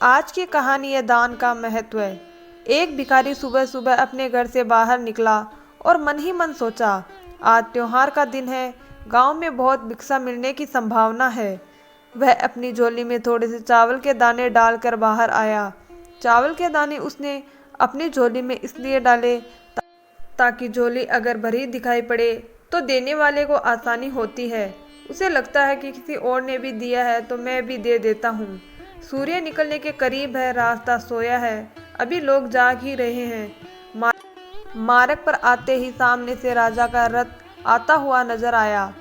आज की कहानी है दान का महत्व है। एक भिखारी सुबह सुबह अपने घर से बाहर निकला और मन ही मन सोचा, आज त्योहार का दिन है, गांव में बहुत भिक्षा मिलने की संभावना है। वह अपनी झोली में थोड़े से चावल के दाने डालकर बाहर आया। चावल के दाने उसने अपनी झोली में इसलिए डाले ताकि झोली अगर भरी दिखाई पड़े तो देने वाले को आसानी होती है। उसे लगता है कि किसी और ने भी दिया है तो मैं भी दे देता हूँ। सूर्य निकलने के करीब है, रास्ता सोया है, अभी लोग जाग ही रहे हैं। मार्ग पर आते ही सामने से राजा का रथ आता हुआ नजर आया।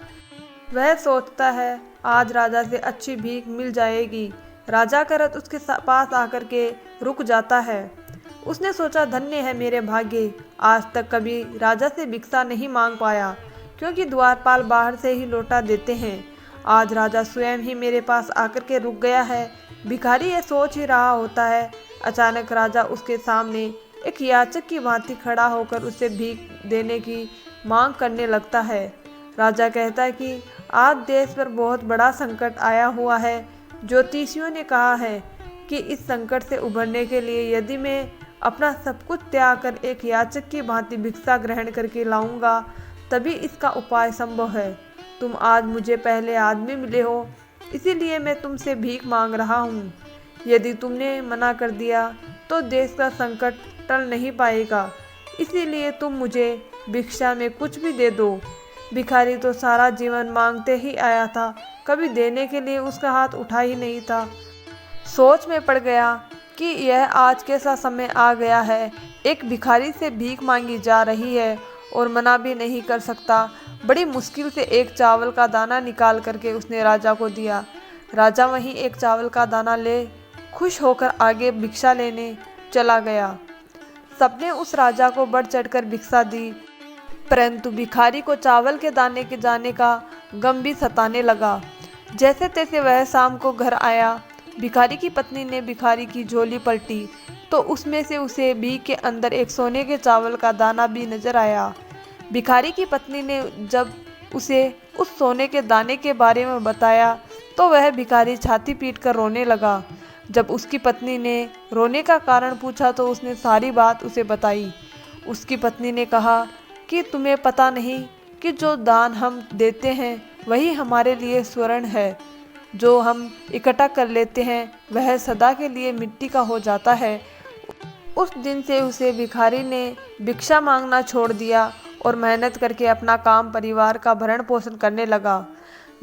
वह सोचता है आज राजा से अच्छी भीख मिल जाएगी। राजा का रथ उसके पास आकर के रुक जाता है। उसने सोचा, धन्य है मेरे भाग्य, आज तक कभी राजा से भिक्षा नहीं मांग पाया, क्योंकि द्वारपाल बाहर से ही लौटा देते हैं। आज राजा स्वयं ही मेरे पास आकर के रुक गया है। भिखारी ये सोच ही रहा होता है, अचानक राजा उसके सामने एक याचक की भांति खड़ा होकर उसे भीख देने की मांग करने लगता है। राजा कहता है कि आज देश पर बहुत बड़ा संकट आया हुआ है। ज्योतिषियों ने कहा है कि इस संकट से उभरने के लिए यदि मैं अपना सब कुछ त्याग कर एक याचक की भांति भिक्षा ग्रहण करके लाऊंगा, तभी इसका उपाय संभव है। तुम आज मुझे पहले आदमी मिले हो, इसीलिए मैं तुमसे भीख मांग रहा हूँ। यदि तुमने मना कर दिया तो देश का संकट टल नहीं पाएगा, इसीलिए तुम मुझे भिक्षा में कुछ भी दे दो। भिखारी तो सारा जीवन मांगते ही आया था, कभी देने के लिए उसका हाथ उठा ही नहीं था। सोच में पड़ गया कि यह आज कैसा समय आ गया है, एक भिखारी से भीख मांगी जा रही है और मना भी नहीं कर सकता। बड़ी मुश्किल से एक चावल का दाना निकाल करके उसने राजा को दिया। राजा वहीं एक चावल का दाना ले खुश होकर आगे भिक्षा लेने चला गया। सबने उस राजा को बढ़ चढ़कर भिक्षा दी, परंतु भिखारी को चावल के दाने के जाने का गम भी सताने लगा। जैसे तैसे वह शाम को घर आया। भिखारी की पत्नी ने भिखारी की झोली पलटी तो उसमें से उसे भीख के अंदर एक सोने के चावल का दाना भी नजर आया। भिखारी की पत्नी ने जब उसे उस सोने के दाने के बारे में बताया तो वह भिखारी छाती पीट कर रोने लगा। जब उसकी पत्नी ने रोने का कारण पूछा तो उसने सारी बात उसे बताई। उसकी पत्नी ने कहा कि तुम्हें पता नहीं कि जो दान हम देते हैं वही हमारे लिए स्वर्ण है। जो हम इकट्ठा कर लेते हैं वह सदा के लिए मिट्टी का हो जाता है। उस दिन से उसे भिखारी ने भिक्षा मांगना छोड़ दिया और मेहनत करके अपना काम परिवार का भरण पोषण करने लगा।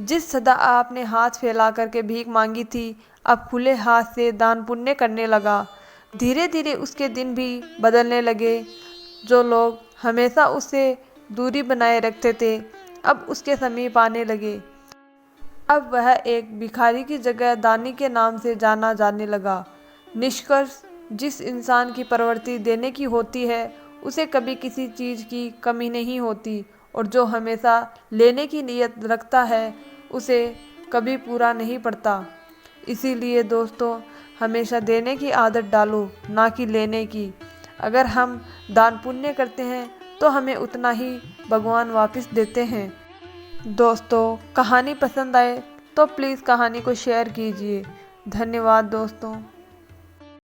जिस सदा आपने हाथ फैला करके भीख मांगी थी, अब खुले हाथ से दान पुण्य करने लगा। धीरे धीरे उसके दिन भी बदलने लगे। जो लोग हमेशा उससे दूरी बनाए रखते थे, अब उसके समीप आने लगे। अब वह एक भिखारी की जगह दानी के नाम से जाना जाने लगा। निष्कर्ष, जिस इंसान की प्रवृत्ति देने की होती है उसे कभी किसी चीज़ की कमी नहीं होती, और जो हमेशा लेने की नीयत रखता है उसे कभी पूरा नहीं पड़ता। इसीलिए दोस्तों, हमेशा देने की आदत डालो, ना कि लेने की। अगर हम दान पुण्य करते हैं तो हमें उतना ही भगवान वापस देते हैं। दोस्तों, कहानी पसंद आए तो प्लीज़ कहानी को शेयर कीजिए। धन्यवाद दोस्तों।